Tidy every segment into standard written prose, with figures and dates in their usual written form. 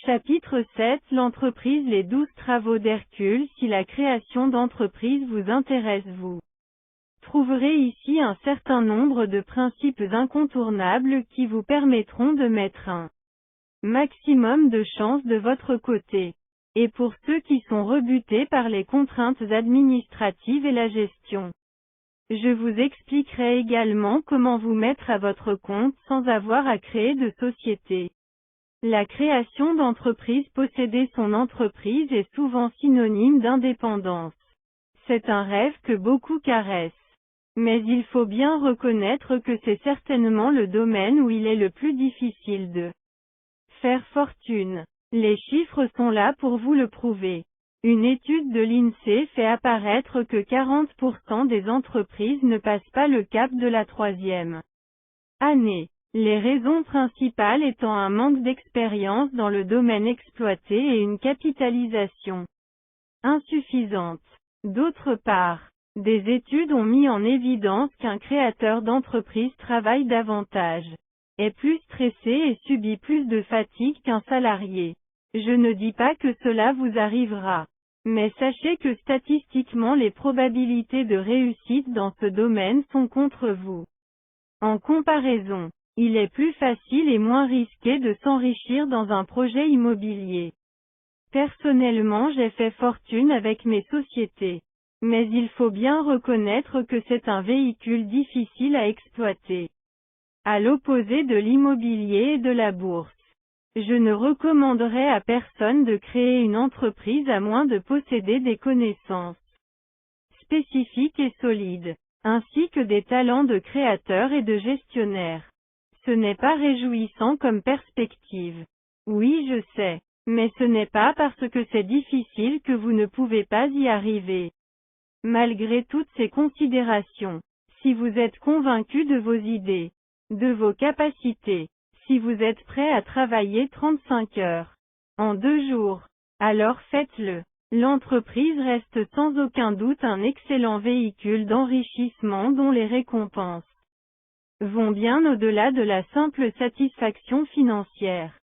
Chapitre 7 L'entreprise Les 12 travaux d'Hercule. Si la création d'entreprise vous intéresse, vous trouverez ici un certain nombre de principes incontournables qui vous permettront de mettre un maximum de chances de votre côté. Et pour ceux qui sont rebutés par les contraintes administratives et la gestion, je vous expliquerai également comment vous mettre à votre compte sans avoir à créer de société. La création d'entreprise. Posséder son entreprise est souvent synonyme d'indépendance. C'est un rêve que beaucoup caressent. Mais il faut bien reconnaître que c'est certainement le domaine où il est le plus difficile de faire fortune. Les chiffres sont là pour vous le prouver. Une étude de l'INSEE fait apparaître que 40% des entreprises ne passent pas le cap de la 3e année. Les raisons principales étant un manque d'expérience dans le domaine exploité et une capitalisation insuffisante. D'autre part, des études ont mis en évidence qu'un créateur d'entreprise travaille davantage, est plus stressé et subit plus de fatigue qu'un salarié. Je ne dis pas que cela vous arrivera, mais sachez que statistiquement les probabilités de réussite dans ce domaine sont contre vous. En comparaison, il est plus facile et moins risqué de s'enrichir dans un projet immobilier. Personnellement, j'ai fait fortune avec mes sociétés. Mais il faut bien reconnaître que c'est un véhicule difficile à exploiter. À l'opposé de l'immobilier et de la bourse, je ne recommanderais à personne de créer une entreprise à moins de posséder des connaissances spécifiques et solides, ainsi que des talents de créateur et de gestionnaire. Ce n'est pas réjouissant comme perspective. Oui, je sais, mais ce n'est pas parce que c'est difficile que vous ne pouvez pas y arriver. Malgré toutes ces considérations, si vous êtes convaincu de vos idées, de vos capacités, si vous êtes prêt à travailler 35 heures en 2 jours, alors faites-le. L'entreprise reste sans aucun doute un excellent véhicule d'enrichissement dont les récompenses vont bien au-delà de la simple satisfaction financière.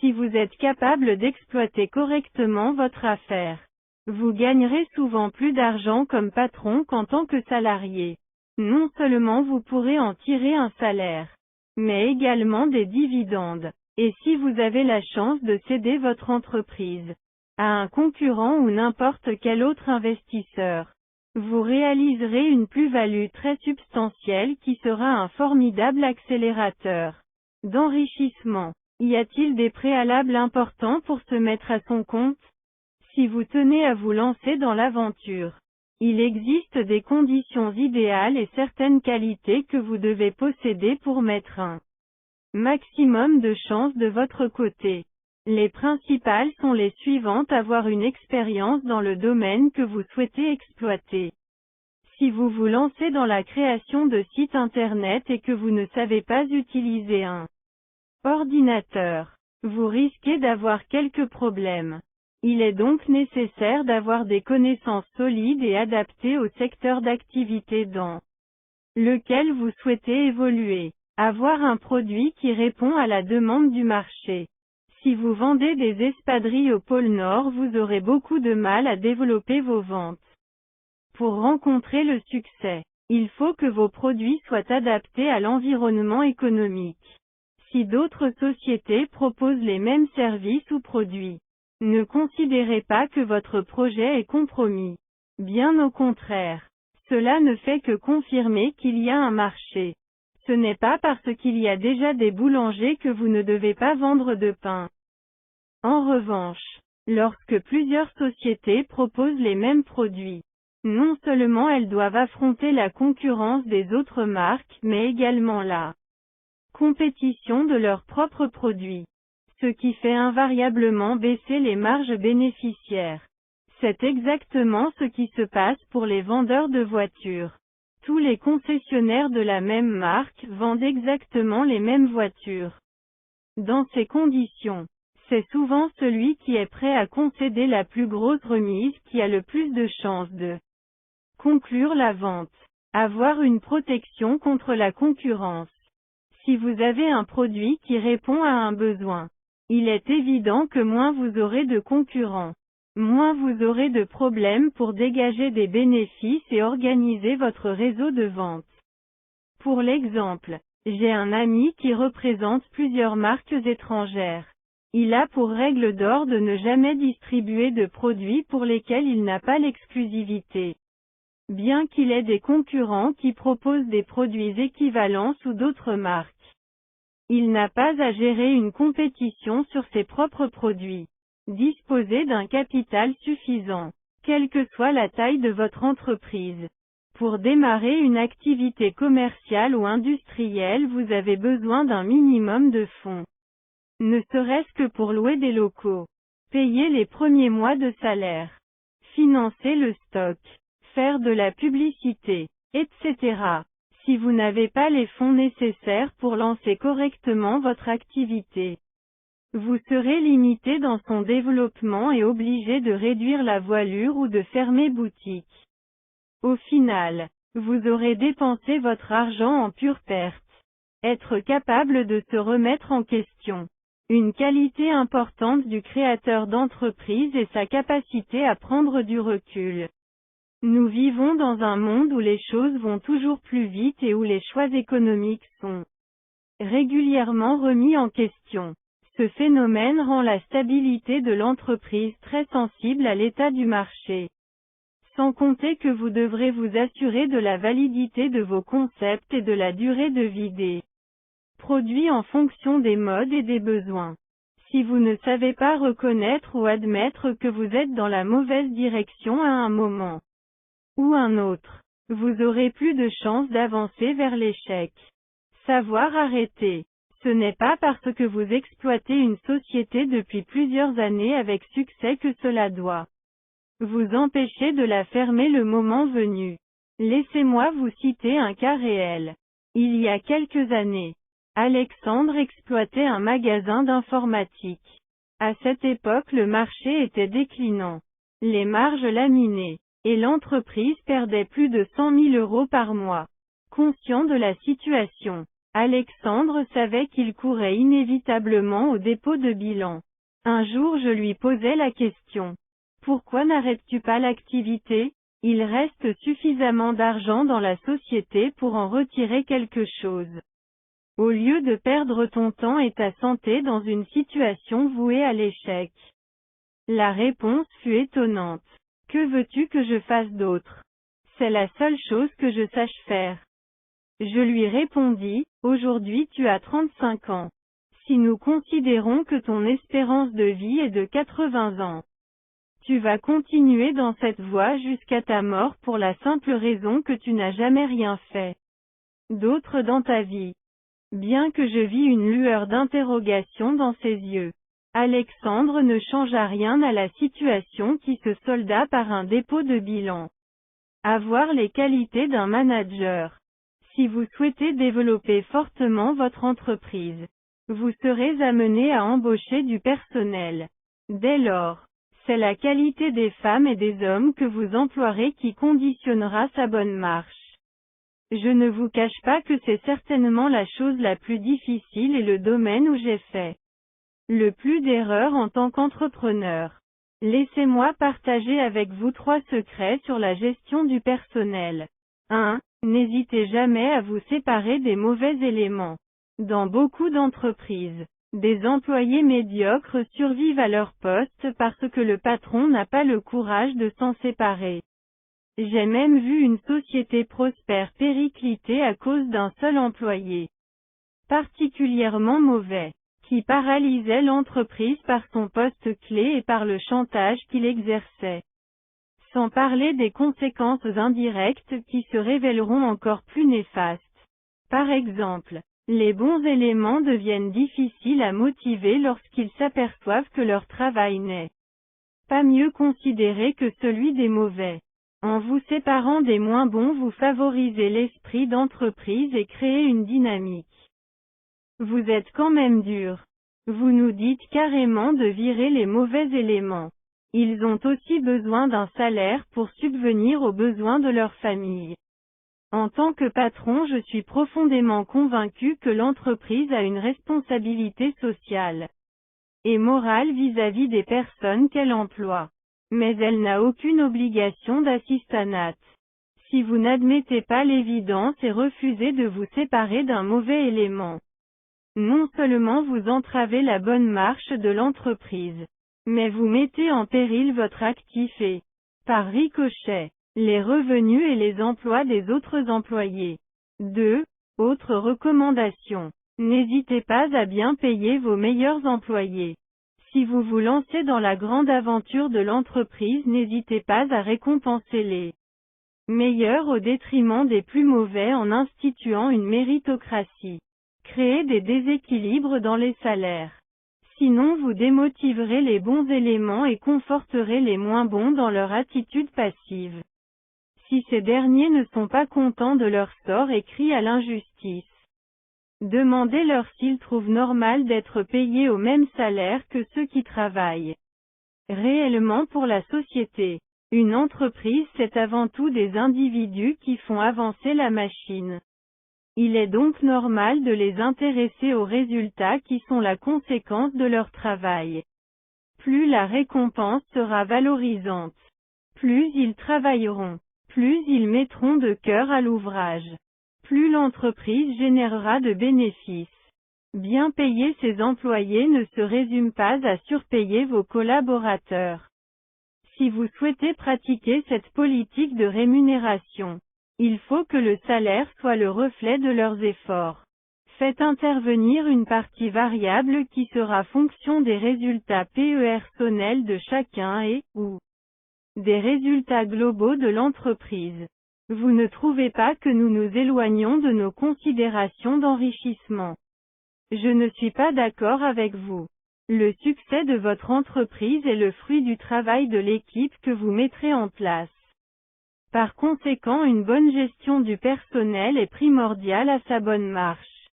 Si vous êtes capable d'exploiter correctement votre affaire, vous gagnerez souvent plus d'argent comme patron qu'en tant que salarié. Non seulement vous pourrez en tirer un salaire, mais également des dividendes. Et si vous avez la chance de céder votre entreprise à un concurrent ou n'importe quel autre investisseur, vous réaliserez une plus-value très substantielle qui sera un formidable accélérateur d'enrichissement. Y a-t-il des préalables importants pour se mettre à son compte? Si vous tenez à vous lancer dans l'aventure, il existe des conditions idéales et certaines qualités que vous devez posséder pour mettre un maximum de chances de votre côté. Les principales sont les suivantes. Avoir une expérience dans le domaine que vous souhaitez exploiter. Si vous vous lancez dans la création de sites internet et que vous ne savez pas utiliser un ordinateur, vous risquez d'avoir quelques problèmes. Il est donc nécessaire d'avoir des connaissances solides et adaptées au secteur d'activité dans lequel vous souhaitez évoluer. Avoir un produit qui répond à la demande du marché. Si vous vendez des espadrilles au pôle Nord, vous aurez beaucoup de mal à développer vos ventes. Pour rencontrer le succès, il faut que vos produits soient adaptés à l'environnement économique. Si d'autres sociétés proposent les mêmes services ou produits, ne considérez pas que votre projet est compromis. Bien au contraire, cela ne fait que confirmer qu'il y a un marché. Ce n'est pas parce qu'il y a déjà des boulangers que vous ne devez pas vendre de pain. En revanche, lorsque plusieurs sociétés proposent les mêmes produits, non seulement elles doivent affronter la concurrence des autres marques, mais également la compétition de leurs propres produits, ce qui fait invariablement baisser les marges bénéficiaires. C'est exactement ce qui se passe pour les vendeurs de voitures. Tous les concessionnaires de la même marque vendent exactement les mêmes voitures. Dans ces conditions, c'est souvent celui qui est prêt à concéder la plus grosse remise qui a le plus de chances de conclure la vente. Avoir une protection contre la concurrence. Si vous avez un produit qui répond à un besoin, Il est évident que moins vous aurez de concurrents, moins vous aurez de problèmes pour dégager des bénéfices et organiser votre réseau de vente. Pour l'exemple, j'ai un ami qui représente plusieurs marques étrangères. Il a pour règle d'or de ne jamais distribuer de produits pour lesquels il n'a pas l'exclusivité. Bien qu'il ait des concurrents qui proposent des produits équivalents sous d'autres marques. Il n'a pas à gérer une compétition sur ses propres produits. Disposez d'un capital suffisant, quelle que soit la taille de votre entreprise. Pour démarrer une activité commerciale ou industrielle, vous avez besoin d'un minimum de fonds. Ne serait-ce que pour louer des locaux, payer les premiers mois de salaire, financer le stock, faire de la publicité, etc. Si vous n'avez pas les fonds nécessaires pour lancer correctement votre activité, vous serez limité dans son développement et obligé de réduire la voilure ou de fermer boutique. Au final, vous aurez dépensé votre argent en pure perte. Être capable de se remettre en question. Une qualité importante du créateur d'entreprise est sa capacité à prendre du recul. Nous vivons dans un monde où les choses vont toujours plus vite et où les choix économiques sont régulièrement remis en question. Ce phénomène rend la stabilité de l'entreprise très sensible à l'état du marché. Sans compter que vous devrez vous assurer de la validité de vos concepts et de la durée de vie des produits en fonction des modes et des besoins. Si vous ne savez pas reconnaître ou admettre que vous êtes dans la mauvaise direction à un moment ou un autre, vous aurez plus de chances d'avancer vers l'échec. Savoir arrêter. Ce n'est pas parce que vous exploitez une société depuis plusieurs années avec succès que cela doit vous empêcher de la fermer le moment venu. Laissez-moi vous citer un cas réel. Il y a quelques années, Alexandre exploitait un magasin d'informatique. À cette époque, le marché était déclinant, les marges laminées, et l'entreprise perdait plus de 100 000 € par mois. Conscient de la situation, Alexandre savait qu'il courait inévitablement au dépôt de bilan. Un jour je lui posai la question. Pourquoi n'arrêtes-tu pas l'activité? Il reste suffisamment d'argent dans la société pour en retirer quelque chose. Au lieu de perdre ton temps et ta santé dans une situation vouée à l'échec. La réponse fut étonnante. Que veux-tu que je fasse d'autre? C'est la seule chose que je sache faire. Je lui répondis, aujourd'hui tu as 35 ans. Si nous considérons que ton espérance de vie est de 80 ans, tu vas continuer dans cette voie jusqu'à ta mort pour la simple raison que tu n'as jamais rien fait d'autre dans ta vie. Bien que je vis une lueur d'interrogation dans ses yeux, Alexandre ne changea rien à la situation qui se solda par un dépôt de bilan. Avoir les qualités d'un manager. Si vous souhaitez développer fortement votre entreprise, vous serez amené à embaucher du personnel. Dès lors, c'est la qualité des femmes et des hommes que vous emploierez qui conditionnera sa bonne marche. Je ne vous cache pas que c'est certainement la chose la plus difficile et le domaine où j'ai fait le plus d'erreurs en tant qu'entrepreneur. Laissez-moi partager avec vous 3 secrets sur la gestion du personnel. 1. N'hésitez jamais à vous séparer des mauvais éléments. Dans beaucoup d'entreprises, des employés médiocres survivent à leur poste parce que le patron n'a pas le courage de s'en séparer. J'ai même vu une société prospère péricliter à cause d'un seul employé, particulièrement mauvais, qui paralysait l'entreprise par son poste clé et par le chantage qu'il exerçait. Sans parler des conséquences indirectes qui se révéleront encore plus néfastes. Par exemple, les bons éléments deviennent difficiles à motiver lorsqu'ils s'aperçoivent que leur travail n'est pas mieux considéré que celui des mauvais. En vous séparant des moins bons, vous favorisez l'esprit d'entreprise et créez une dynamique. Vous êtes quand même dur. Vous nous dites carrément de virer les mauvais éléments. Ils ont aussi besoin d'un salaire pour subvenir aux besoins de leur famille. En tant que patron, je suis profondément convaincu que l'entreprise a une responsabilité sociale. et morale vis-à-vis des personnes qu'elle emploie. Mais elle n'a aucune obligation d'assistanat. Si vous n'admettez pas l'évidence et refusez de vous séparer d'un mauvais élément, non seulement vous entravez la bonne marche de l'entreprise, mais vous mettez en péril votre actif et, par ricochet, les revenus et les emplois des autres employés. 2. Autre recommandation. N'hésitez pas à bien payer vos meilleurs employés. Si vous vous lancez dans la grande aventure de l'entreprise, n'hésitez pas à récompenser les meilleurs au détriment des plus mauvais en instituant une méritocratie. Créez des déséquilibres dans les salaires. Sinon vous démotiverez les bons éléments et conforterez les moins bons dans leur attitude passive. Si ces derniers ne sont pas contents de leur sort et crient à l'injustice, demandez-leur s'ils trouvent normal d'être payés au même salaire que ceux qui travaillent réellement pour la société. Une entreprise, c'est avant tout des individus qui font avancer la machine. Il est donc normal de les intéresser aux résultats qui sont la conséquence de leur travail. Plus la récompense sera valorisante, plus ils travailleront, plus ils mettront de cœur à l'ouvrage, plus l'entreprise générera de bénéfices. Bien payer ses employés ne se résume pas à surpayer vos collaborateurs. Si vous souhaitez pratiquer cette politique de rémunération, il faut que le salaire soit le reflet de leurs efforts. Faites intervenir une partie variable qui sera fonction des résultats personnels de chacun et, ou, des résultats globaux de l'entreprise. Vous ne trouvez pas que nous nous éloignons de nos considérations d'enrichissement? Je ne suis pas d'accord avec vous. Le succès de votre entreprise est le fruit du travail de l'équipe que vous mettrez en place. Par conséquent, une bonne gestion du personnel est primordiale à sa bonne marche.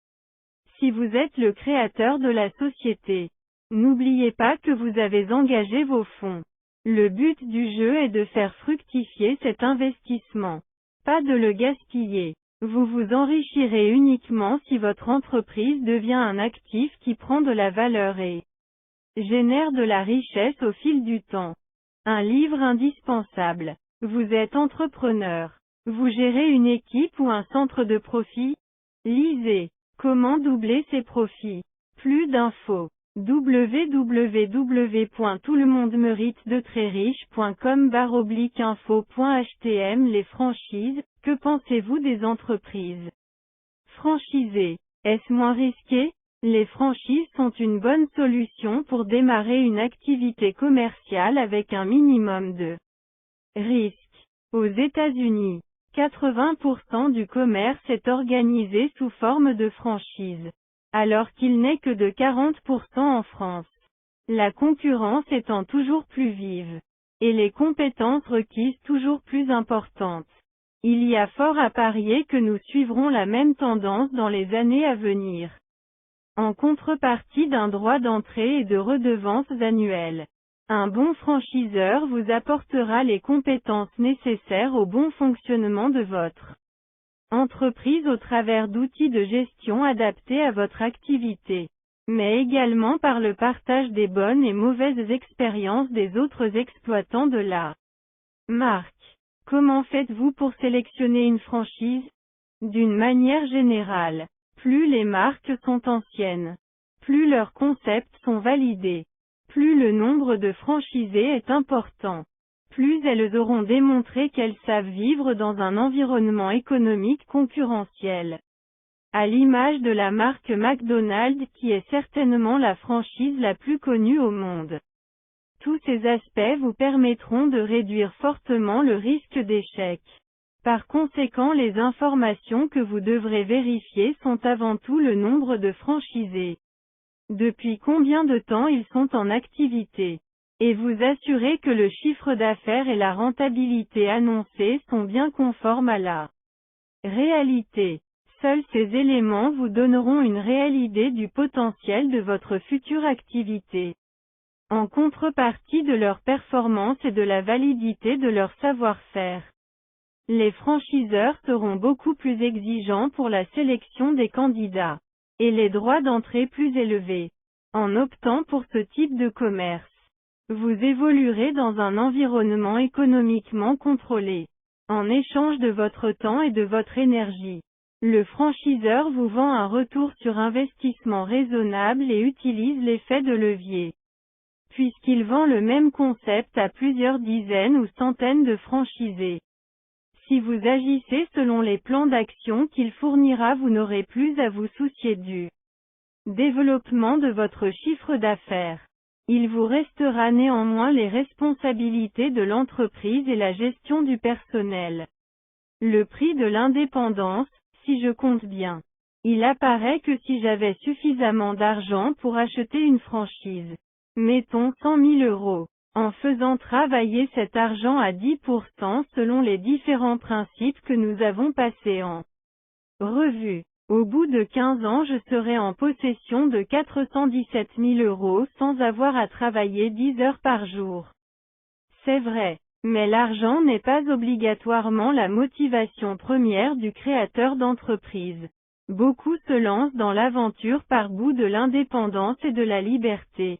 Si vous êtes le créateur de la société, n'oubliez pas que vous avez engagé vos fonds. Le but du jeu est de faire fructifier cet investissement, pas de le gaspiller. Vous vous enrichirez uniquement si votre entreprise devient un actif qui prend de la valeur et génère de la richesse au fil du temps. Un livre indispensable. Vous êtes entrepreneur. Vous gérez une équipe ou un centre de profit? Lisez. Comment doubler ses profits? Plus d'infos. www.toutlemondemerite-de-très-riche.com/info.htm. Les franchises, que pensez-vous des entreprises franchisées? Est-ce moins risqué? Les franchises sont une bonne solution pour démarrer une activité commerciale avec un minimum de risque. Aux États-Unis, 80% du commerce est organisé sous forme de franchise, alors qu'il n'est que de 40% en France. La concurrence étant toujours plus vive, et les compétences requises toujours plus importantes. Il y a fort à parier que nous suivrons la même tendance dans les années à venir. En contrepartie d'un droit d'entrée et de redevances annuelles, un bon franchiseur vous apportera les compétences nécessaires au bon fonctionnement de votre entreprise au travers d'outils de gestion adaptés à votre activité, mais également par le partage des bonnes et mauvaises expériences des autres exploitants de la marque. Comment faites-vous pour sélectionner une franchise? D'une manière générale, plus les marques sont anciennes, plus leurs concepts sont validés, plus le nombre de franchisés est important, plus elles auront démontré qu'elles savent vivre dans un environnement économique concurrentiel. À l'image de la marque McDonald's qui est certainement la franchise la plus connue au monde. Tous ces aspects vous permettront de réduire fortement le risque d'échec. Par conséquent, les informations que vous devrez vérifier sont avant tout le nombre de franchisés. Depuis combien de temps ils sont en activité? Et vous assurer que le chiffre d'affaires et la rentabilité annoncés sont bien conformes à la réalité. Seuls ces éléments vous donneront une réelle idée du potentiel de votre future activité. En contrepartie de leur performance et de la validité de leur savoir-faire. Les franchiseurs seront beaucoup plus exigeants pour la sélection des candidats, et les droits d'entrée plus élevés. En optant pour ce type de commerce, vous évoluerez dans un environnement économiquement contrôlé. En échange de votre temps et de votre énergie, le franchiseur vous vend un retour sur investissement raisonnable et utilise l'effet de levier, puisqu'il vend le même concept à plusieurs dizaines ou centaines de franchisés. Si vous agissez selon les plans d'action qu'il fournira, vous n'aurez plus à vous soucier du développement de votre chiffre d'affaires. Il vous restera néanmoins les responsabilités de l'entreprise et la gestion du personnel. Le prix de l'indépendance, si je compte bien. Il apparaît que si j'avais suffisamment d'argent pour acheter une franchise, mettons 100 000 €, en faisant travailler cet argent à 10% selon les différents principes que nous avons passés en revue. Au bout de 15 ans, je serai en possession de 417 000 € sans avoir à travailler 10 heures par jour. C'est vrai. Mais l'argent n'est pas obligatoirement la motivation première du créateur d'entreprise. Beaucoup se lancent dans l'aventure par goût de l'indépendance et de la liberté.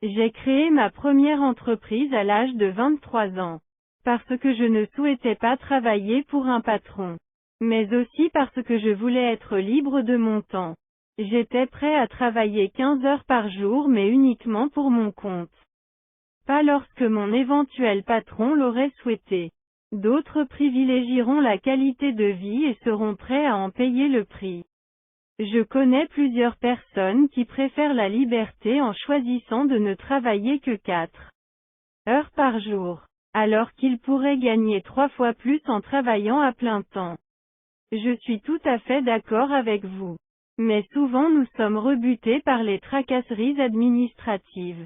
J'ai créé ma première entreprise à l'âge de 23 ans. Parce que je ne souhaitais pas travailler pour un patron. Mais aussi parce que je voulais être libre de mon temps. J'étais prêt à travailler 15 heures par jour mais uniquement pour mon compte. Pas lorsque mon éventuel patron l'aurait souhaité. D'autres privilégieront la qualité de vie et seront prêts à en payer le prix. Je connais plusieurs personnes qui préfèrent la liberté en choisissant de ne travailler que 4 heures par jour, alors qu'ils pourraient gagner 3 fois plus en travaillant à plein temps. Je suis tout à fait d'accord avec vous. Mais souvent nous sommes rebutés par les tracasseries administratives.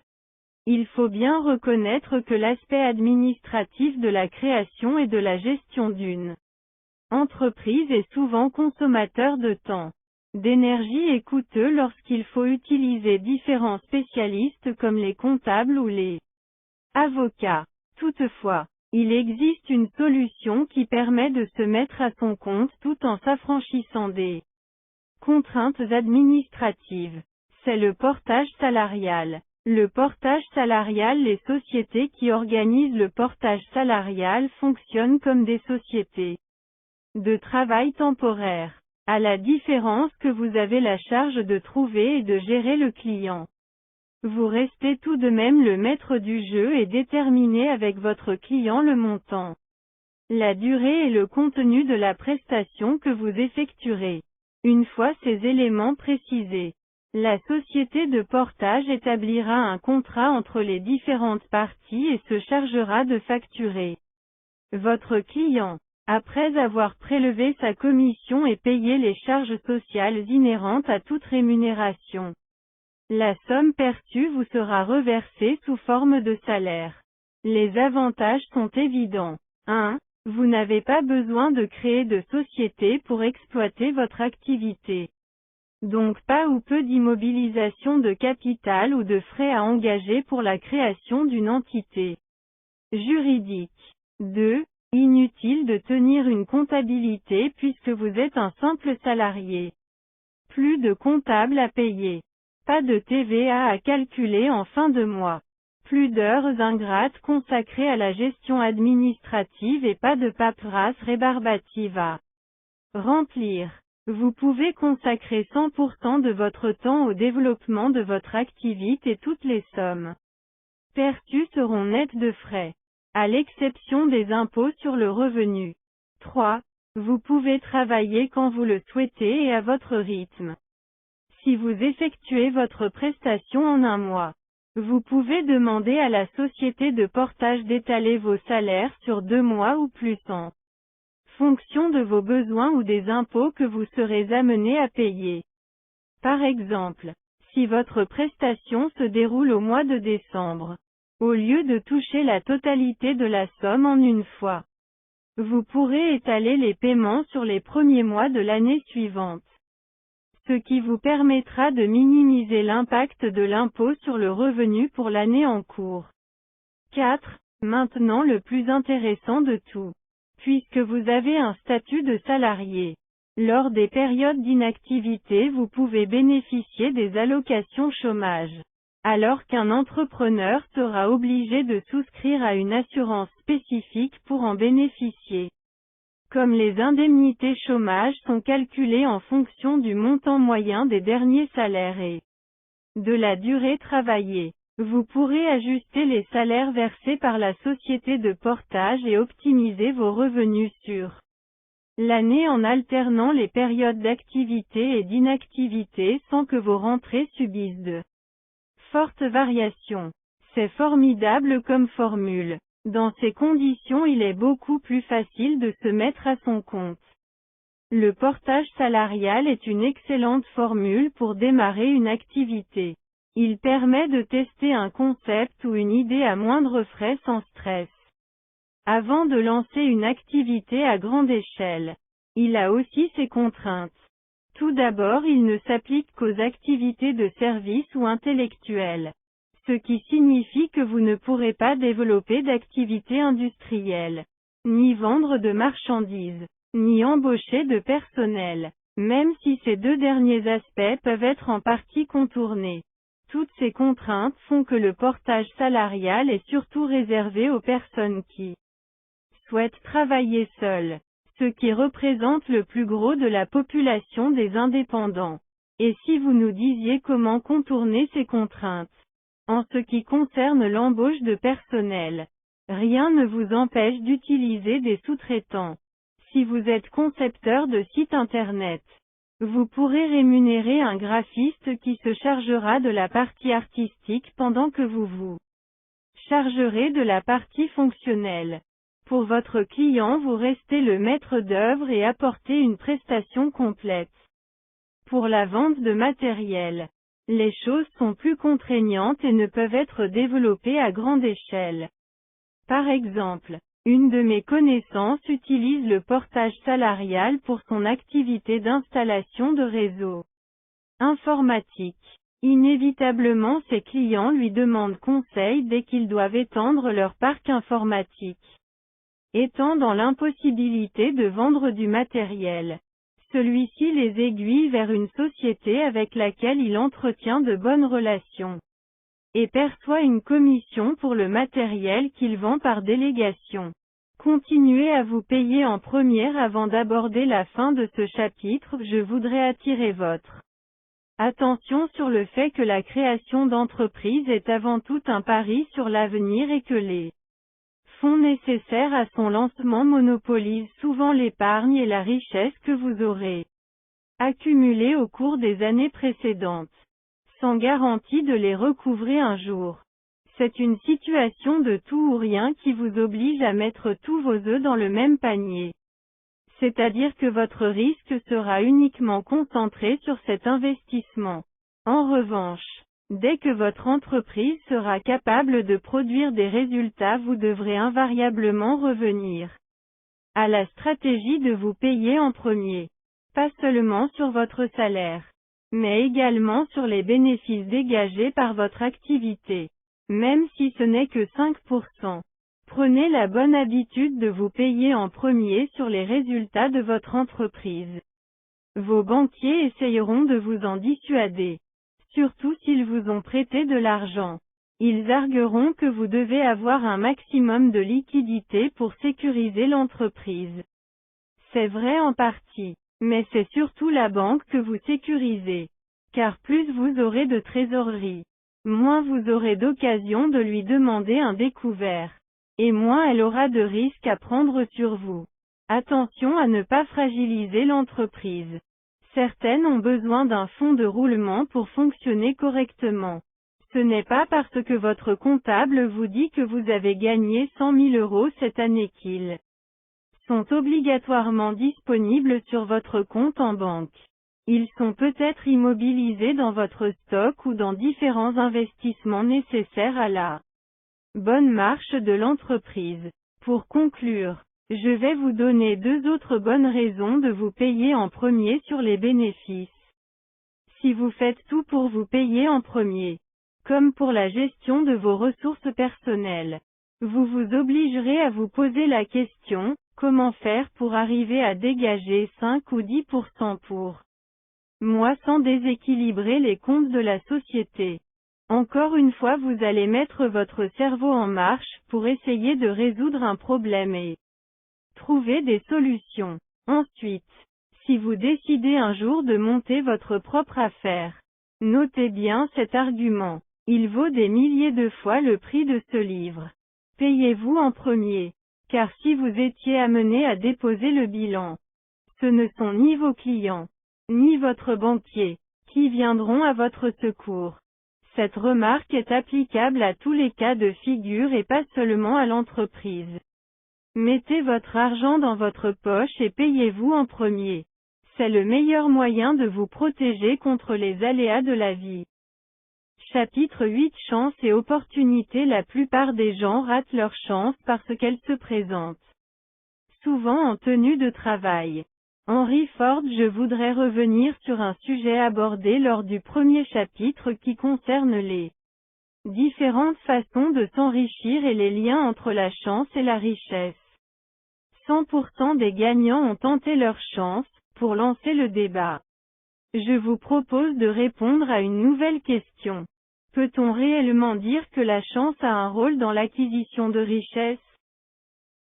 Il faut bien reconnaître que l'aspect administratif de la création et de la gestion d'une entreprise est souvent consommateur de temps, d'énergie et coûteux lorsqu'il faut utiliser différents spécialistes comme les comptables ou les avocats. Toutefois, il existe une solution qui permet de se mettre à son compte tout en s'affranchissant des contraintes administratives. C'est le portage salarial. Le portage salarial. Les sociétés qui organisent le portage salarial fonctionnent comme des sociétés de travail temporaire. À la différence que vous avez la charge de trouver et de gérer le client. Vous restez tout de même le maître du jeu et déterminez avec votre client le montant, la durée et le contenu de la prestation que vous effectuerez. Une fois ces éléments précisés, la société de portage établira un contrat entre les différentes parties et se chargera de facturer votre client. Après avoir prélevé sa commission et payé les charges sociales inhérentes à toute rémunération, la somme perçue vous sera reversée sous forme de salaire. Les avantages sont évidents. 1. Vous n'avez pas besoin de créer de société pour exploiter votre activité. Donc pas ou peu d'immobilisation de capital ou de frais à engager pour la création d'une entité juridique. 2. Inutile de tenir une comptabilité puisque vous êtes un simple salarié. Plus de comptable à payer. Pas de TVA à calculer en fin de mois. Plus d'heures ingrates consacrées à la gestion administrative et pas de paperasse rébarbative à remplir. Vous pouvez consacrer 100% de votre temps au développement de votre activité et toutes les sommes perçues seront nettes de frais, à l'exception des impôts sur le revenu. 3. Vous pouvez travailler quand vous le souhaitez et à votre rythme. Si vous effectuez votre prestation en un mois, vous pouvez demander à la société de portage d'étaler vos salaires sur 2 mois ou plus en fonction de vos besoins ou des impôts que vous serez amené à payer. Par exemple, si votre prestation se déroule au mois de décembre, au lieu de toucher la totalité de la somme en une fois, vous pourrez étaler les paiements sur les premiers mois de l'année suivante, ce qui vous permettra de minimiser l'impact de l'impôt sur le revenu pour l'année en cours. 4. Maintenant le plus intéressant de tout. Puisque vous avez un statut de salarié, Lors des périodes d'inactivité, vous pouvez bénéficier des allocations chômage, alors qu'un entrepreneur sera obligé de souscrire à une assurance spécifique pour en bénéficier. Comme les indemnités chômage sont calculées en fonction du montant moyen des derniers salaires et de la durée travaillée, vous pourrez ajuster les salaires versés par la société de portage et optimiser vos revenus sur l'année en alternant les périodes d'activité et d'inactivité sans que vos rentrées subissent de fortes variations. C'est formidable comme formule. Dans ces conditions, il est beaucoup plus facile de se mettre à son compte. Le portage salarial est une excellente formule pour démarrer une activité. Il permet de tester un concept ou une idée à moindre frais sans stress. Avant de lancer une activité à grande échelle, il a aussi ses contraintes. Tout d'abord, il ne s'applique qu'aux activités de service ou intellectuelles, ce qui signifie que vous ne pourrez pas développer d'activité industrielle, ni vendre de marchandises, ni embaucher de personnel, même si ces deux derniers aspects peuvent être en partie contournés. Toutes ces contraintes font que le portage salarial est surtout réservé aux personnes qui souhaitent travailler seules, ce qui représente le plus gros de la population des indépendants. Et si vous nous disiez comment contourner ces contraintes? En ce qui concerne l'embauche de personnel, rien ne vous empêche d'utiliser des sous-traitants. Si vous êtes concepteur de site internet, vous pourrez rémunérer un graphiste qui se chargera de la partie artistique pendant que vous vous chargerez de la partie fonctionnelle. Pour votre client, vous restez le maître d'œuvre et apportez une prestation complète. Pour la vente de matériel, les choses sont plus contraignantes et ne peuvent être développées à grande échelle. Par exemple, une de mes connaissances utilise le portage salarial pour son activité d'installation de réseau informatique. Inévitablement, ses clients lui demandent conseil dès qu'ils doivent étendre leur parc informatique. Étant dans l'impossibilité de vendre du matériel, celui-ci les aiguille vers une société avec laquelle il entretient de bonnes relations et perçoit une commission pour le matériel qu'il vend par délégation. Continuez à vous payer en première. Avant d'aborder la fin de ce chapitre, je voudrais attirer votre attention sur le fait que la création d'entreprise est avant tout un pari sur l'avenir et que les fonds nécessaires à son lancement monopolisent souvent l'épargne et la richesse que vous aurez accumulées au cours des années précédentes, sans garantie de les recouvrer un jour. C'est une situation de tout ou rien qui vous oblige à mettre tous vos œufs dans le même panier. C'est-à-dire que votre risque sera uniquement concentré sur cet investissement. En revanche, dès que votre entreprise sera capable de produire des résultats, vous devrez invariablement revenir à la stratégie de vous payer en premier. Pas seulement sur votre salaire, mais également sur les bénéfices dégagés par votre activité. Même si ce n'est que 5%. Prenez la bonne habitude de vous payer en premier sur les résultats de votre entreprise. Vos banquiers essayeront de vous en dissuader. Surtout s'ils vous ont prêté de l'argent. Ils argueront que vous devez avoir un maximum de liquidité pour sécuriser l'entreprise. C'est vrai en partie, mais c'est surtout la banque que vous sécurisez. Car plus vous aurez de trésorerie, moins vous aurez d'occasion de lui demander un découvert. Et moins elle aura de risques à prendre sur vous. Attention à ne pas fragiliser l'entreprise. Certaines ont besoin d'un fonds de roulement pour fonctionner correctement. Ce n'est pas parce que votre comptable vous dit que vous avez gagné 100 000 € cette année qu'ils sont obligatoirement disponibles sur votre compte en banque. Ils sont peut-être immobilisés dans votre stock ou dans différents investissements nécessaires à la bonne marche de l'entreprise. Pour conclure, je vais vous donner 2 autres bonnes raisons de vous payer en premier sur les bénéfices. Si vous faites tout pour vous payer en premier, comme pour la gestion de vos ressources personnelles, vous vous obligerez à vous poser la question, Comment faire pour arriver à dégager 5 ou 10% pour moi sans déséquilibrer les comptes de la société? Encore une fois, vous allez mettre votre cerveau en marche pour essayer de résoudre un problème et trouver des solutions. Ensuite, si vous décidez un jour de monter votre propre affaire, notez bien cet argument. Il vaut des milliers de fois le prix de ce livre. Payez-vous en premier. Car si vous étiez amené à déposer le bilan, ce ne sont ni vos clients, ni votre banquier, qui viendront à votre secours. Cette remarque est applicable à tous les cas de figure et pas seulement à l'entreprise. Mettez votre argent dans votre poche et payez-vous en premier. C'est le meilleur moyen de vous protéger contre les aléas de la vie. Chapitre 8 Chance et opportunité. La plupart des gens ratent leur chance parce qu'elle se présente souvent en tenue de travail. Henry Ford. Je voudrais revenir sur un sujet abordé lors du premier chapitre qui concerne les différentes façons de s'enrichir et les liens entre la chance et la richesse. 100% des gagnants ont tenté leur chance. Pour lancer le débat, je vous propose de répondre à une nouvelle question. Peut-on réellement dire que la chance a un rôle dans l'acquisition de richesse?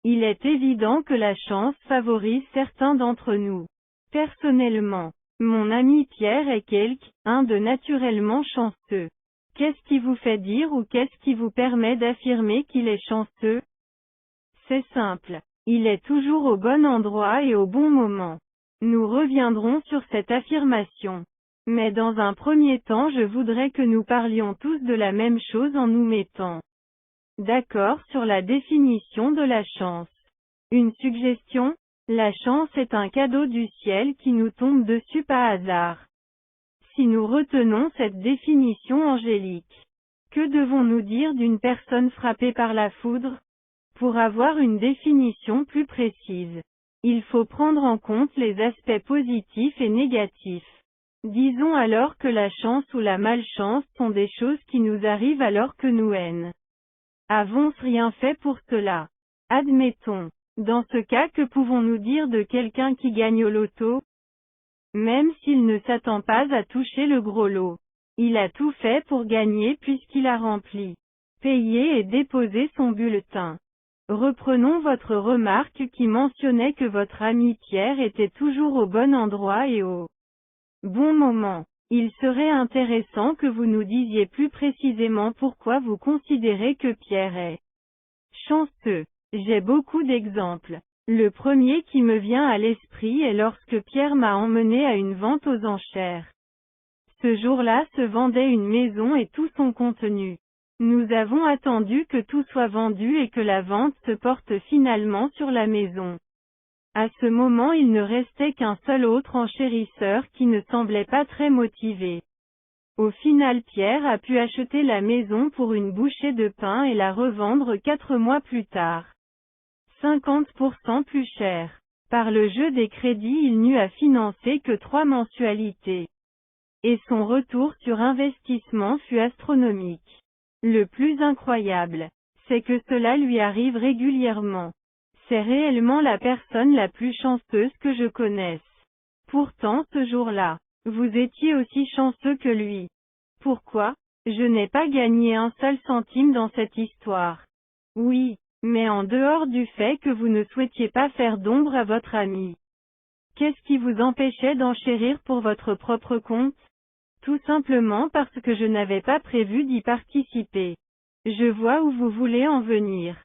Il est évident que la chance favorise certains d'entre nous. Personnellement, mon ami Pierre est quelqu'un de naturellement chanceux. Qu'est-ce qui vous fait dire ou qu'est-ce qui vous permet d'affirmer qu'il est chanceux? C'est simple. Il est toujours au bon endroit et au bon moment. Nous reviendrons sur cette affirmation. Mais dans un premier temps, je voudrais que nous parlions tous de la même chose en nous mettant d'accord sur la définition de la chance. Une suggestion? La chance est un cadeau du ciel qui nous tombe dessus par hasard. Si nous retenons cette définition angélique, que devons-nous dire d'une personne frappée par la foudre? Pour avoir une définition plus précise, il faut prendre en compte les aspects positifs et négatifs. Disons alors que la chance ou la malchance sont des choses qui nous arrivent alors que nous n'avons rien fait pour cela. Admettons. Dans ce cas, que pouvons-nous dire de quelqu'un qui gagne au loto? Même s'il ne s'attend pas à toucher le gros lot, il a tout fait pour gagner puisqu'il a rempli, payé et déposé son bulletin. Reprenons votre remarque qui mentionnait que votre ami Pierre était toujours au bon endroit et au bon moment. Il serait intéressant que vous nous disiez plus précisément pourquoi vous considérez que Pierre est chanceux. J'ai beaucoup d'exemples. Le premier qui me vient à l'esprit est lorsque Pierre m'a emmené à une vente aux enchères. Ce jour-là se vendait une maison et tout son contenu. Nous avons attendu que tout soit vendu et que la vente se porte finalement sur la maison. À ce moment, il ne restait qu'un seul autre enchérisseur qui ne semblait pas très motivé. Au final, Pierre a pu acheter la maison pour une bouchée de pain et la revendre 4 mois plus tard. 50% plus cher. Par le jeu des crédits, il n'eut à financer que 3 mensualités. Et son retour sur investissement fut astronomique. Le plus incroyable, c'est que cela lui arrive régulièrement. C'est réellement la personne la plus chanceuse que je connaisse. Pourtant, ce jour-là, vous étiez aussi chanceux que lui. Pourquoi? Je n'ai pas gagné un seul centime dans cette histoire. Oui, mais en dehors du fait que vous ne souhaitiez pas faire d'ombre à votre ami. Qu'est-ce qui vous empêchait d'enchérir pour votre propre compte? Tout simplement parce que je n'avais pas prévu d'y participer. Je vois où vous voulez en venir.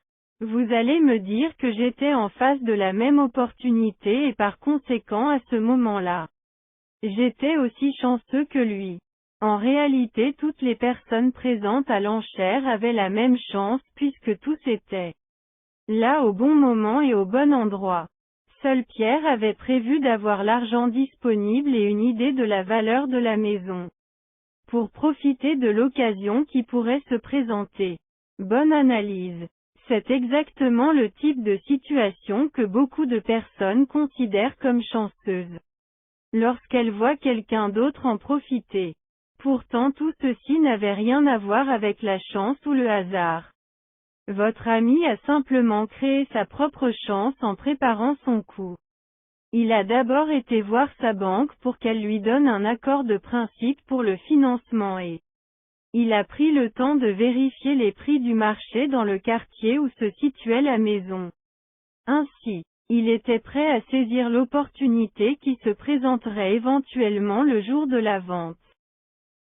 Vous allez me dire que j'étais en face de la même opportunité et par conséquent à ce moment-là, j'étais aussi chanceux que lui. En réalité, toutes les personnes présentes à l'enchère avaient la même chance puisque tous étaient là au bon moment et au bon endroit. Seul Pierre avait prévu d'avoir l'argent disponible et une idée de la valeur de la maison, pour profiter de l'occasion qui pourrait se présenter. Bonne analyse. C'est exactement le type de situation que beaucoup de personnes considèrent comme chanceuse, lorsqu'elles voient quelqu'un d'autre en profiter. Pourtant tout ceci n'avait rien à voir avec la chance ou le hasard. Votre ami a simplement créé sa propre chance en préparant son coup. Il a d'abord été voir sa banque pour qu'elle lui donne un accord de principe pour le financement et il a pris le temps de vérifier les prix du marché dans le quartier où se situait la maison. Ainsi, il était prêt à saisir l'opportunité qui se présenterait éventuellement le jour de la vente.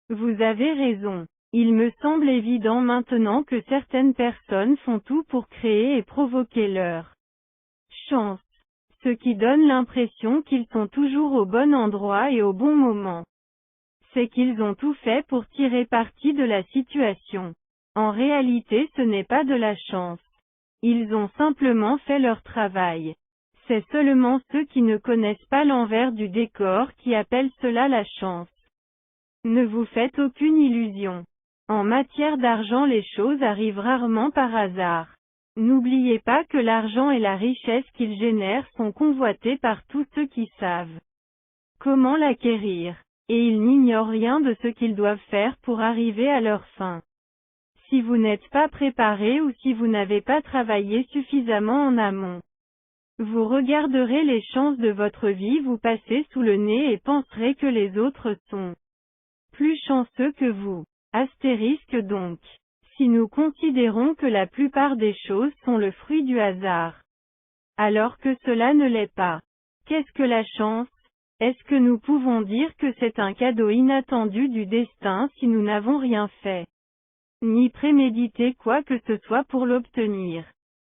Vous avez raison. Il me semble évident maintenant que certaines personnes font tout pour créer et provoquer leur chance, ce qui donne l'impression qu'ils sont toujours au bon endroit et au bon moment. C'est qu'ils ont tout fait pour tirer parti de la situation. En réalité, ce n'est pas de la chance. Ils ont simplement fait leur travail. C'est seulement ceux qui ne connaissent pas l'envers du décor qui appellent cela la chance. Ne vous faites aucune illusion. En matière d'argent, les choses arrivent rarement par hasard. N'oubliez pas que l'argent et la richesse qu'il génère sont convoités par tous ceux qui savent comment l'acquérir, et ils n'ignorent rien de ce qu'ils doivent faire pour arriver à leur fin. Si vous n'êtes pas préparé ou si vous n'avez pas travaillé suffisamment en amont, vous regarderez les chances de votre vie vous passer sous le nez et penserez que les autres sont plus chanceux que vous. Astérisque donc. Si nous considérons que la plupart des choses sont le fruit du hasard, alors que cela ne l'est pas. Qu'est-ce que la chance? Est-ce que nous pouvons dire que c'est un cadeau inattendu du destin si nous n'avons rien fait, ni prémédité quoi que ce soit pour l'obtenir?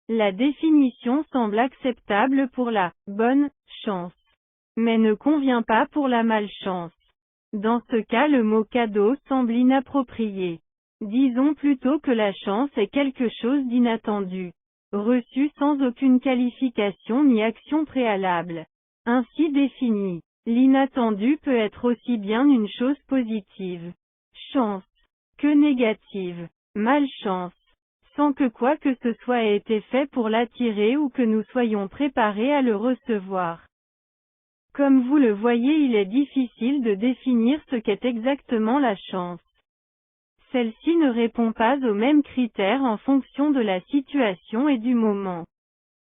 La définition semble acceptable pour la bonne chance, mais ne convient pas pour la malchance. Dans ce cas, le mot cadeau semble inapproprié. Disons plutôt que la chance est quelque chose d'inattendu, reçu sans aucune qualification ni action préalable. Ainsi défini, l'inattendu peut être aussi bien une chose positive, chance, que négative, malchance, sans que quoi que ce soit ait été fait pour l'attirer ou que nous soyons préparés à le recevoir. Comme vous le voyez, il est difficile de définir ce qu'est exactement la chance. Celle-ci ne répond pas aux mêmes critères en fonction de la situation et du moment.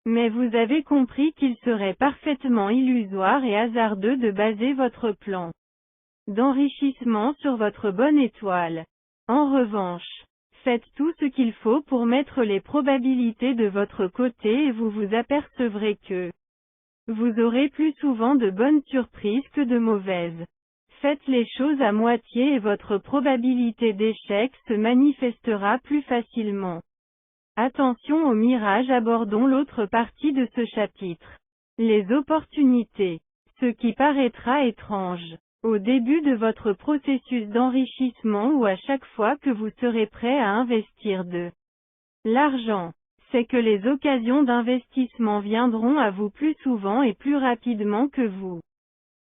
Mais vous avez compris qu'il serait parfaitement illusoire et hasardeux de baser votre plan d'enrichissement sur votre bonne étoile. En revanche, faites tout ce qu'il faut pour mettre les probabilités de votre côté et vous vous apercevrez que vous aurez plus souvent de bonnes surprises que de mauvaises. Faites les choses à moitié et votre probabilité d'échec se manifestera plus facilement. Attention au mirage, abordons l'autre partie de ce chapitre. Les opportunités. Ce qui paraîtra étrange. Au début de votre processus d'enrichissement ou à chaque fois que vous serez prêt à investir de l'argent, c'est que les occasions d'investissement viendront à vous plus souvent et plus rapidement que vous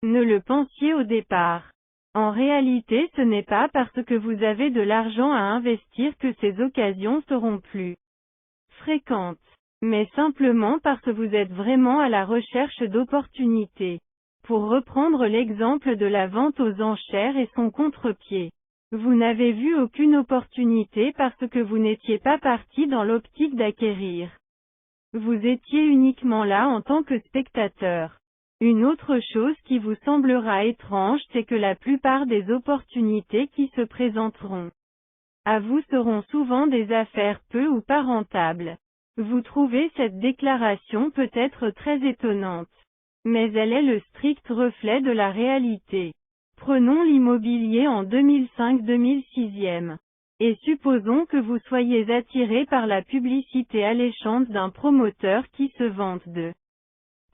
ne le pensiez au départ. En réalité, ce n'est pas parce que vous avez de l'argent à investir que ces occasions seront plus fréquentes, mais simplement parce que vous êtes vraiment à la recherche d'opportunités. Pour reprendre l'exemple de la vente aux enchères et son contre-pied. Vous n'avez vu aucune opportunité parce que vous n'étiez pas parti dans l'optique d'acquérir. Vous étiez uniquement là en tant que spectateur. Une autre chose qui vous semblera étrange, c'est que la plupart des opportunités qui se présenteront à vous seront souvent des affaires peu ou pas rentables. Vous trouvez cette déclaration peut-être très étonnante, mais elle est le strict reflet de la réalité. Prenons l'immobilier en 2005-2006. Et supposons que vous soyez attiré par la publicité alléchante d'un promoteur qui se vante de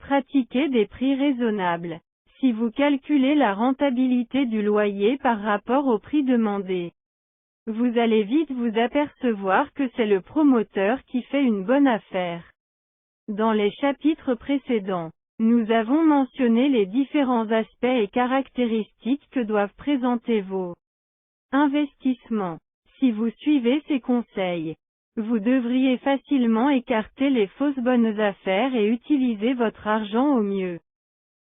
pratiquer des prix raisonnables. Si vous calculez la rentabilité du loyer par rapport au prix demandé, vous allez vite vous apercevoir que c'est le promoteur qui fait une bonne affaire. Dans les chapitres précédents, nous avons mentionné les différents aspects et caractéristiques que doivent présenter vos investissements. Si vous suivez ces conseils, vous devriez facilement écarter les fausses bonnes affaires et utiliser votre argent au mieux.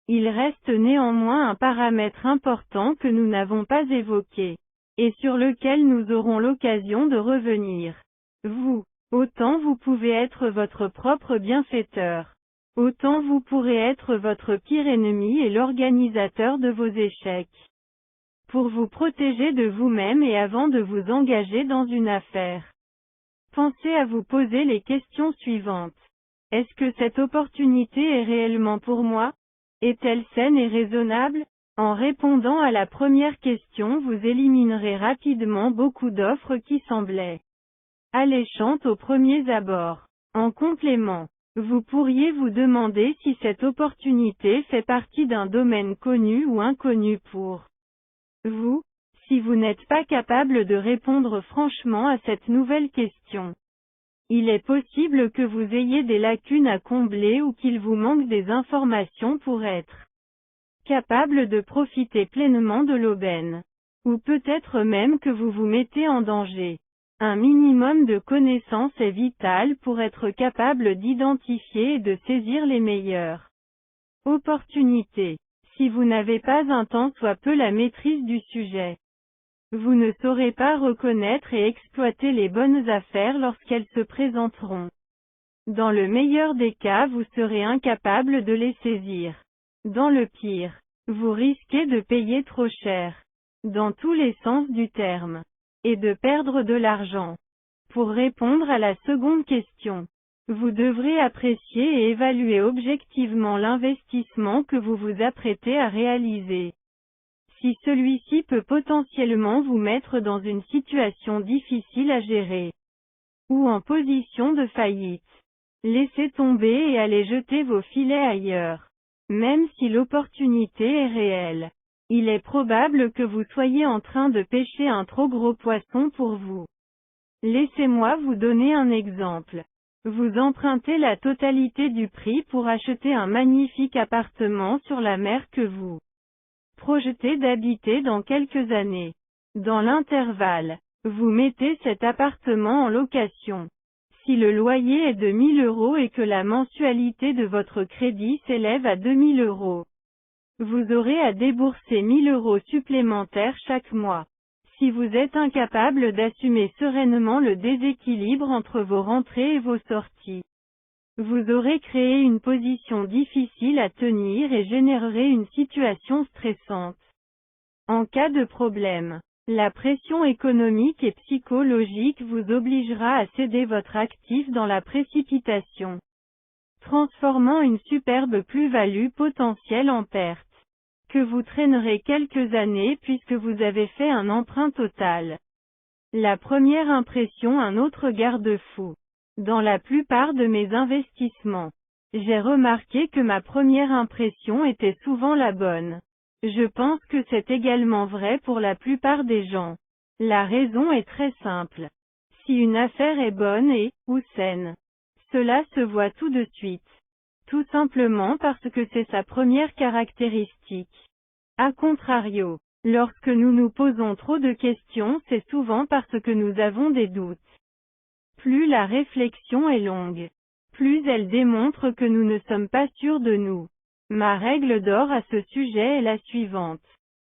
Il reste néanmoins un paramètre important que nous n'avons pas évoqué, et sur lequel nous aurons l'occasion de revenir. Vous Autant vous pouvez être votre propre bienfaiteur. Autant vous pourrez être votre pire ennemi et l'organisateur de vos échecs. Pour vous protéger de vous-même et avant de vous engager dans une affaire, pensez à vous poser les questions suivantes. Est-ce que cette opportunité est réellement pour moi? Est-elle saine et raisonnable? En répondant à la première question, vous éliminerez rapidement beaucoup d'offres qui semblaient alléchantes aux premiers abords. En complément, vous pourriez vous demander si cette opportunité fait partie d'un domaine connu ou inconnu pour vous. Si vous n'êtes pas capable de répondre franchement à cette nouvelle question, il est possible que vous ayez des lacunes à combler ou qu'il vous manque des informations pour être capable de profiter pleinement de l'aubaine. Ou peut-être même que vous vous mettez en danger. Un minimum de connaissances est vital pour être capable d'identifier et de saisir les meilleures opportunités. Si vous n'avez pas un tant soit peu la maîtrise du sujet, vous ne saurez pas reconnaître et exploiter les bonnes affaires lorsqu'elles se présenteront. Dans le meilleur des cas, vous serez incapable de les saisir. Dans le pire, vous risquez de payer trop cher, dans tous les sens du terme, et de perdre de l'argent. Pour répondre à la seconde question, vous devrez apprécier et évaluer objectivement l'investissement que vous vous apprêtez à réaliser. Si celui-ci peut potentiellement vous mettre dans une situation difficile à gérer, ou en position de faillite, laissez tomber et allez jeter vos filets ailleurs. Même si l'opportunité est réelle, il est probable que vous soyez en train de pêcher un trop gros poisson pour vous. Laissez-moi vous donner un exemple. Vous empruntez la totalité du prix pour acheter un magnifique appartement sur la mer que vous projetez d'habiter dans quelques années. Dans l'intervalle, vous mettez cet appartement en location. Si le loyer est de 1 000 € et que la mensualité de votre crédit s'élève à 2 000 €, vous aurez à débourser 1 000 € supplémentaires chaque mois. Si vous êtes incapable d'assumer sereinement le déséquilibre entre vos rentrées et vos sorties, vous aurez créé une position difficile à tenir et générerez une situation stressante. En cas de problème, la pression économique et psychologique vous obligera à céder votre actif dans la précipitation, transformant une superbe plus-value potentielle en perte, que vous traînerez quelques années puisque vous avez fait un emprunt total. La première impression, un autre garde-fou. Dans la plupart de mes investissements, j'ai remarqué que ma première impression était souvent la bonne. Je pense que c'est également vrai pour la plupart des gens. La raison est très simple. Si une affaire est bonne ou saine, cela se voit tout de suite. Tout simplement parce que c'est sa première caractéristique. A contrario, lorsque nous nous posons trop de questions, c'est souvent parce que nous avons des doutes. Plus la réflexion est longue, plus elle démontre que nous ne sommes pas sûrs de nous. Ma règle d'or à ce sujet est la suivante.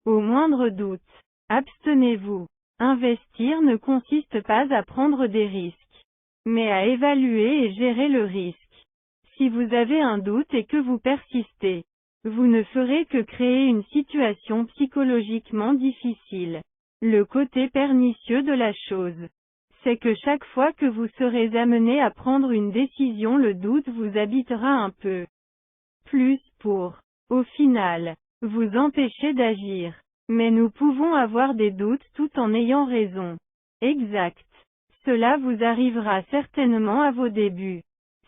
Au moindre doute, abstenez-vous. Investir ne consiste pas à prendre des risques, mais à évaluer et gérer le risque. Si vous avez un doute et que vous persistez, vous ne ferez que créer une situation psychologiquement difficile. Le côté pernicieux de la chose, c'est que chaque fois que vous serez amené à prendre une décision, le doute vous habitera un peu plus pour, au final, vous empêcher d'agir. Mais nous pouvons avoir des doutes tout en ayant raison. Exact. Cela vous arrivera certainement à vos débuts.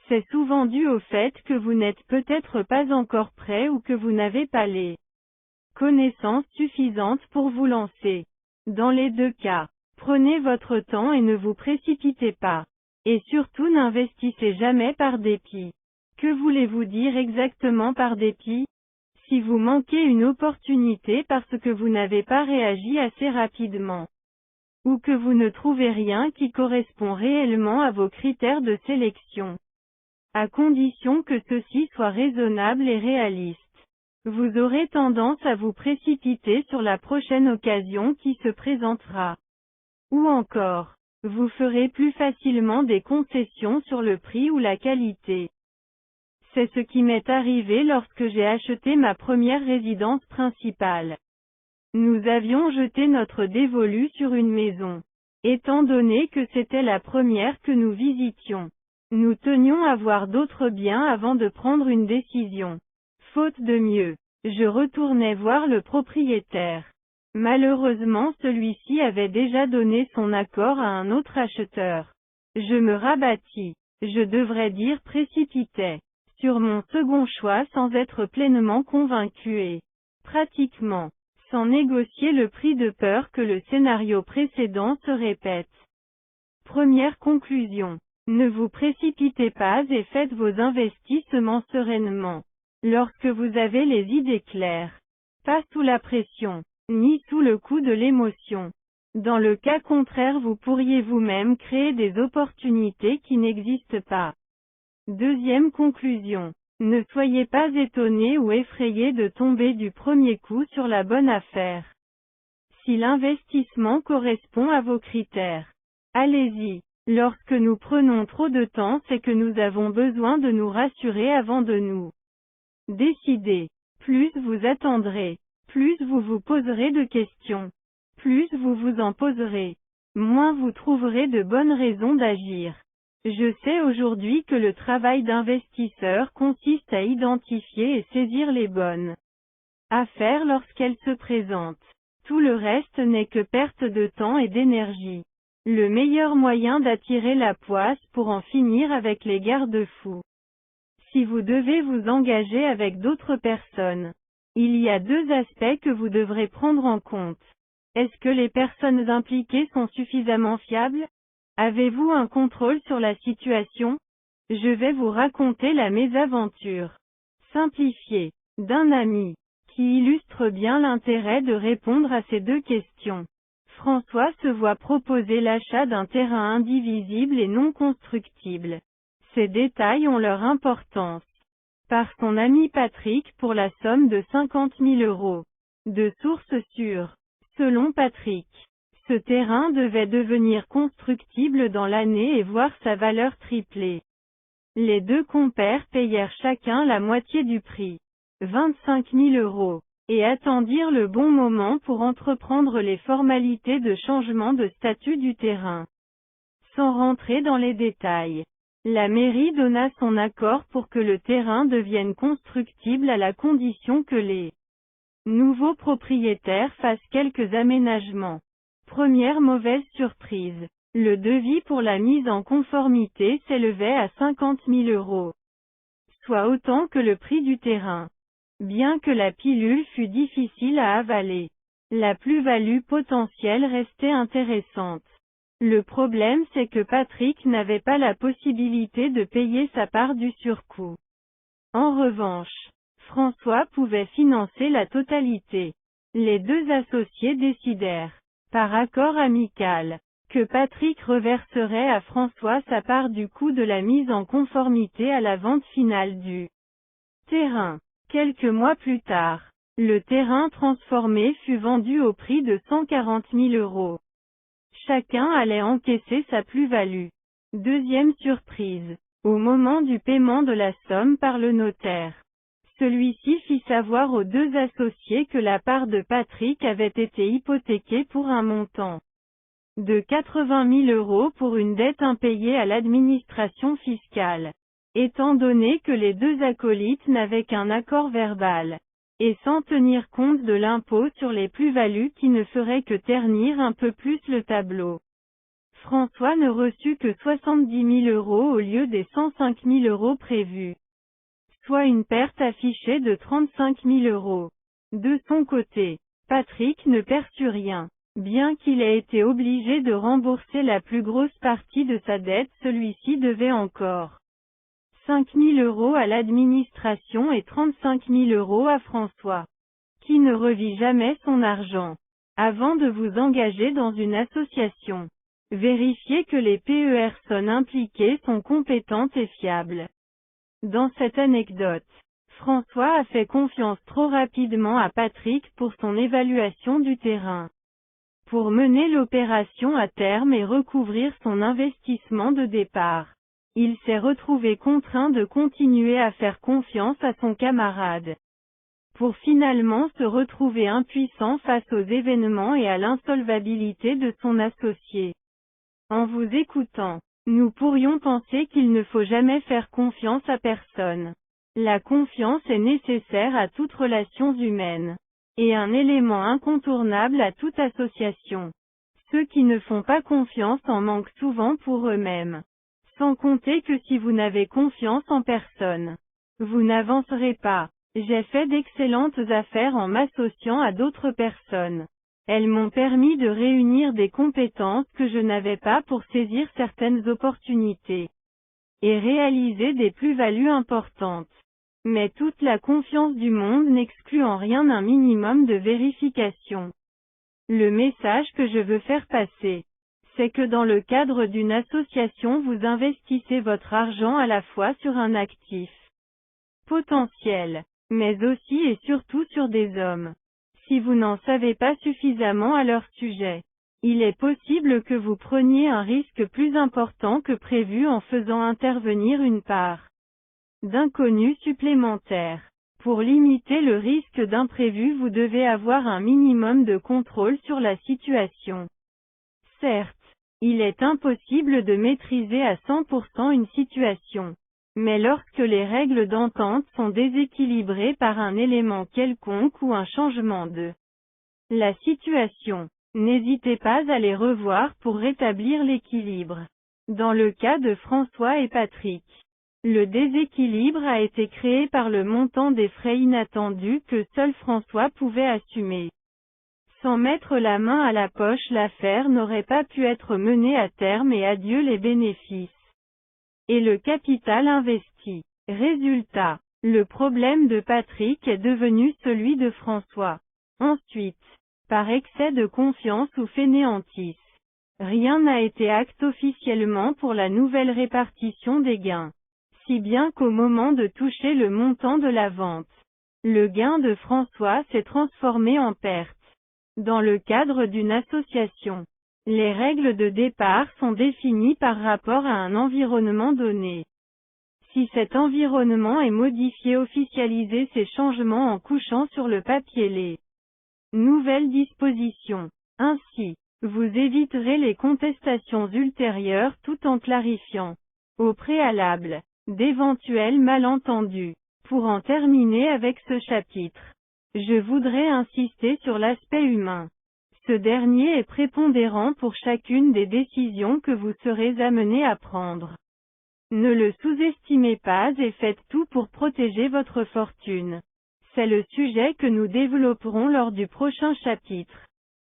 C'est souvent dû au fait que vous n'êtes peut-être pas encore prêt ou que vous n'avez pas les connaissances suffisantes pour vous lancer. Dans les deux cas, prenez votre temps et ne vous précipitez pas. Et surtout n'investissez jamais par dépit. Que voulez-vous dire exactement par dépit? Si vous manquez une opportunité parce que vous n'avez pas réagi assez rapidement, ou que vous ne trouvez rien qui correspond réellement à vos critères de sélection, à condition que ceux-ci soient raisonnables et réalistes, vous aurez tendance à vous précipiter sur la prochaine occasion qui se présentera. Ou encore, Vous ferez plus facilement des concessions sur le prix ou la qualité. C'est ce qui m'est arrivé lorsque j'ai acheté ma première résidence principale. Nous avions jeté notre dévolu sur une maison. Étant donné que c'était la première que nous visitions, nous tenions à voir d'autres biens avant de prendre une décision. Faute de mieux, je retournai voir le propriétaire. Malheureusement, celui-ci avait déjà donné son accord à un autre acheteur. Je me rabattis, je devrais dire précipitais, sur mon second choix sans être pleinement convaincu et, pratiquement, sans négocier le prix de peur que le scénario précédent se répète. Première conclusion. Ne vous précipitez pas et faites vos investissements sereinement. Lorsque vous avez les idées claires. Pas sous la pression, ni sous le coup de l'émotion. Dans le cas contraire, vous pourriez vous-même créer des opportunités qui n'existent pas. Deuxième conclusion. Ne soyez pas étonné ou effrayé de tomber du premier coup sur la bonne affaire. Si l'investissement correspond à vos critères, allez-y. Lorsque nous prenons trop de temps, c'est que nous avons besoin de nous rassurer avant de nous décider. Plus vous attendrez, plus vous vous poserez de questions, plus vous vous en poserez, moins vous trouverez de bonnes raisons d'agir. Je sais aujourd'hui que le travail d'investisseur consiste à identifier et saisir les bonnes affaires lorsqu'elles se présentent. Tout le reste n'est que perte de temps et d'énergie. Le meilleur moyen d'attirer la poisse pour en finir avec les garde-fous. Si vous devez vous engager avec d'autres personnes, il y a deux aspects que vous devrez prendre en compte. Est-ce que les personnes impliquées sont suffisamment fiables? Avez-vous un contrôle sur la situation? Je vais vous raconter la mésaventure simplifiée d'un ami, qui illustre bien l'intérêt de répondre à ces deux questions. François se voit proposer l'achat d'un terrain indivisible et non constructible. Ces détails ont leur importance. Par son ami Patrick pour la somme de 50 000 €. De source sûre. Selon Patrick, ce terrain devait devenir constructible dans l'année et voir sa valeur tripler. Les deux compères payèrent chacun la moitié du prix, 25 000 €, et attendirent le bon moment pour entreprendre les formalités de changement de statut du terrain. Sans rentrer dans les détails, la mairie donna son accord pour que le terrain devienne constructible à la condition que les nouveaux propriétaires fassent quelques aménagements. Première mauvaise surprise. Le devis pour la mise en conformité s'élevait à 50 000 €. Soit autant que le prix du terrain. Bien que la pilule fût difficile à avaler, la plus-value potentielle restait intéressante. Le problème c'est que Patrick n'avait pas la possibilité de payer sa part du surcoût. En revanche, François pouvait financer la totalité. Les deux associés décidèrent, par accord amical, que Patrick reverserait à François sa part du coût de la mise en conformité à la vente finale du terrain. Quelques mois plus tard, le terrain transformé fut vendu au prix de 140 000 €. Chacun allait encaisser sa plus-value. Deuxième surprise. Au moment du paiement de la somme par le notaire, celui-ci fit savoir aux deux associés que la part de Patrick avait été hypothéquée pour un montant de 80 000 € pour une dette impayée à l'administration fiscale. Étant donné que les deux acolytes n'avaient qu'un accord verbal, et sans tenir compte de l'impôt sur les plus-values qui ne ferait que ternir un peu plus le tableau, François ne reçut que 70 000 € au lieu des 105 000 € prévus, soit une perte affichée de 35 000 €. De son côté, Patrick ne perçut rien. Bien qu'il ait été obligé de rembourser la plus grosse partie de sa dette, celui-ci devait encore 5 000 € à l'administration et 35 000 € à François, qui ne revit jamais son argent. Avant de vous engager dans une association, vérifiez que les personnes impliquées sont compétentes et fiables. Dans cette anecdote, François a fait confiance trop rapidement à Patrick pour son évaluation du terrain. pour mener l'opération à terme et recouvrir son investissement de départ. Il s'est retrouvé contraint de continuer à faire confiance à son camarade, pour finalement se retrouver impuissant face aux événements et à l'insolvabilité de son associé. En vous écoutant, nous pourrions penser qu'il ne faut jamais faire confiance à personne. La confiance est nécessaire à toute relation humaine, et un élément incontournable à toute association. Ceux qui ne font pas confiance en manquent souvent pour eux-mêmes. Sans compter que si vous n'avez confiance en personne, vous n'avancerez pas. J'ai fait d'excellentes affaires en m'associant à d'autres personnes. Elles m'ont permis de réunir des compétences que je n'avais pas pour saisir certaines opportunités et réaliser des plus-values importantes. Mais toute la confiance du monde n'exclut en rien un minimum de vérification. Le message que je veux faire passer, c'est que dans le cadre d'une association vous investissez votre argent à la fois sur un actif potentiel, mais aussi et surtout sur des hommes. Si vous n'en savez pas suffisamment à leur sujet, il est possible que vous preniez un risque plus important que prévu en faisant intervenir une part d'inconnus supplémentaires. Pour limiter le risque d'imprévu, vous devez avoir un minimum de contrôle sur la situation. Certes, il est impossible de maîtriser à 100% une situation. Mais lorsque les règles d'entente sont déséquilibrées par un élément quelconque ou un changement de la situation, n'hésitez pas à les revoir pour rétablir l'équilibre. Dans le cas de François et Patrick, le déséquilibre a été créé par le montant des frais inattendus que seul François pouvait assumer. Sans mettre la main à la poche, l'affaire n'aurait pas pu être menée à terme et adieu les bénéfices et le capital investi. Résultat, le problème de Patrick est devenu celui de François. Ensuite, par excès de confiance ou fainéantise, rien n'a été acté officiellement pour la nouvelle répartition des gains. Si bien qu'au moment de toucher le montant de la vente, le gain de François s'est transformé en perte. Dans le cadre d'une association, les règles de départ sont définies par rapport à un environnement donné. Si cet environnement est modifié, officialisez ces changements en couchant sur le papier les nouvelles dispositions. Ainsi, vous éviterez les contestations ultérieures tout en clarifiant, au préalable, d'éventuels malentendus. Pour en terminer avec ce chapitre, je voudrais insister sur l'aspect humain. Ce dernier est prépondérant pour chacune des décisions que vous serez amené à prendre. Ne le sous-estimez pas et faites tout pour protéger votre fortune. C'est le sujet que nous développerons lors du prochain chapitre.